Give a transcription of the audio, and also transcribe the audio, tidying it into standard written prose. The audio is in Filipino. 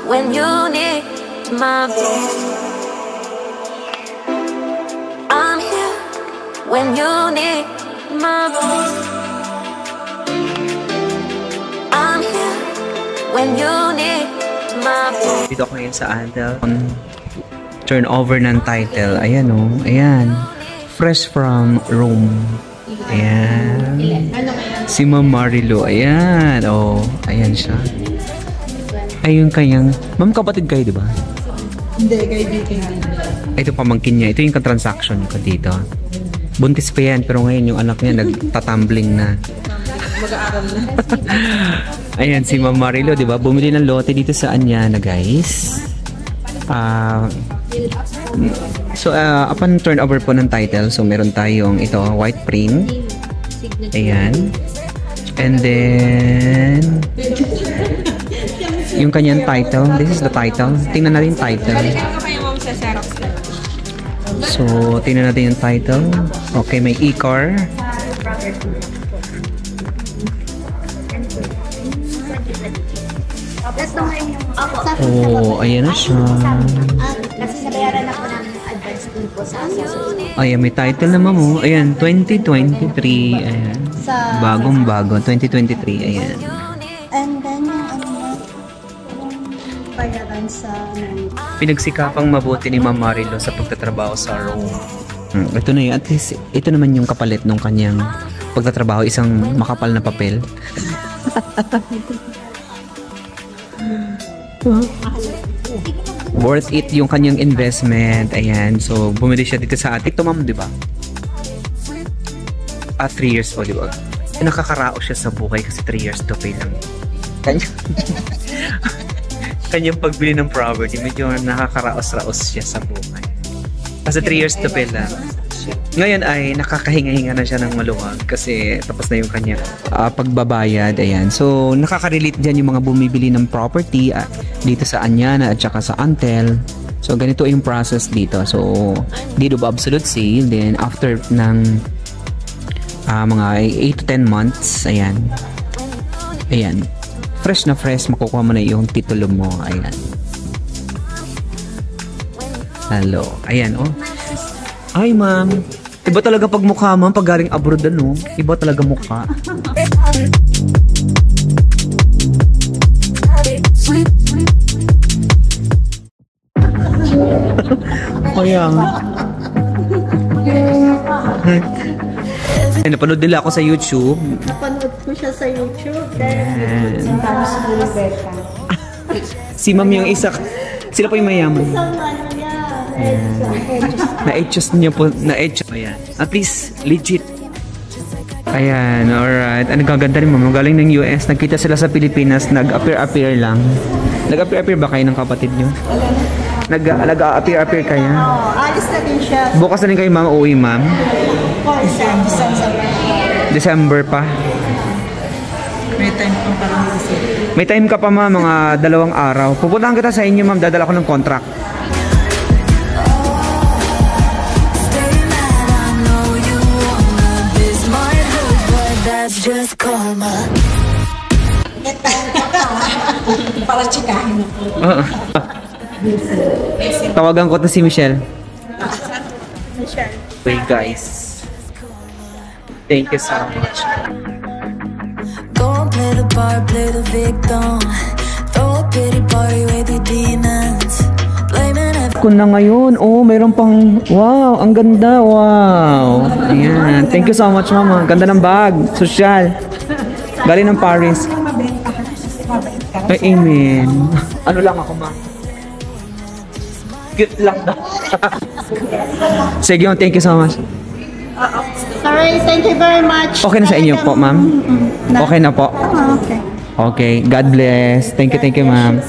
when you need my voice. I'm here when you need my voice. I'm here when you need my voice. Dito ako ngayon sa Adel. Turnover ng title. Ayan o. Ayan. Fresh from Rome. Ayan. Si Ma'am Marilu. Ayan. O. Ayan siya. Ayun kanyang... Ma'am, kapatid kayo, di ba? Hindi, kaibigan. Ito pamangkin niya. Ito yung transaction ko dito. Buntis pa yan. Pero ngayon yung anak niya nagtatumbling na. Mag-aaral na. Ayan, si Ma'am Marilu, di ba? Bumili ng lote dito sa Anyana, guys. So, upon turnover po ng title, so meron tayong ito, white print. Ayan. And then, yung kanyang title. This is the title. Tingnan natin yung title. So, tingnan natin yung title. Okay, may e-car. Oh, ayan na siya. Kasi nabayaran ako ng advance dun po sa associate. Ayan, may title naman mo. Ayan, 2023. Ayan. Bagong-bago. 2023. Ayan. And then, yung bayaran sa... Pinagsikapang mabuti ni Ma'am Marilu sa pagtatrabaho sa Rome. Ito na yun. At least, ito naman yung kapalit ng kanyang pagtatrabaho. Isang makapal na papel. Worth it yung kanyang investment. Ayan. So, bumili siya dito sa atin. Ito, ma'am, di ba? 3 years po, di ba? Nakakaraos siya sa buhay kasi 3 years to pay lang. Kanyang pagbili ng property, medyo nakakaraos-raos siya sa buhay. Kasi 3 years to pay lang. Ngayon ay nakakahinga-hinga na siya ng maluwag kasi tapos na yung kanya pagbabayad. Ayan. So, nakaka-relate dyan yung mga bumibili ng property dito sa Anyana at saka sa Antel. So, ganito yung process dito. So, deed of absolute sale. Then, after ng mga 8 to 10 months, ayan. Ayan. Fresh na fresh, makukuha mo na yung titulo mo. Ayan. Hello. Ayan, oh. Ay, ma'am. Iba talaga pag mukha, ma'am. Pag galing abroad, ano? Iba talaga mukha. Kaya nga. Napanood nila ako sa YouTube. Napanood ko siya sa YouTube. Dahil sometimes si Rebecca. Si ma'am yung isa. Sila po yung mayaman. Isang ano niya. Na-adjust niya po. Na-adjust. Ayan. At least, legit. Ayan, alright. Ang gaganda rin, ma'am. Galing ng US. Nagkita sila sa Pilipinas. Nag-appear lang. Nag-appear ba kayo ng kapatid nyo? Nag-appear kayo? Oo, alis na din siya. Bukas na rin kayo, ma'am. Uwi, ma'am. December pa. May time pa parang May time ka pa, ma'am. Mga 2 araw. Pupuntahan kita sa inyo, ma'am. Dadala ko ng contract. Just karma. para chikahin ako. Tawagan ko to si Michelle. Michelle. Wait, guys. Thank you so much. Don't play the part, play the victim. Throw a pity party with your demons. Blaming everything. Kung na ngayon, oh, mayroon pang, wow, ang ganda, wow. Ayan, thank you so much, mama. Ganda ng bag, social. Galing ng Paris. Ay, amen. Ano lang ako, ma? Cute lang daw. Sige, thank you so much. Sorry, thank you very much. Okay na sa inyo po, ma'am? Okay na po. Okay. Okay, God bless. Thank you, ma'am.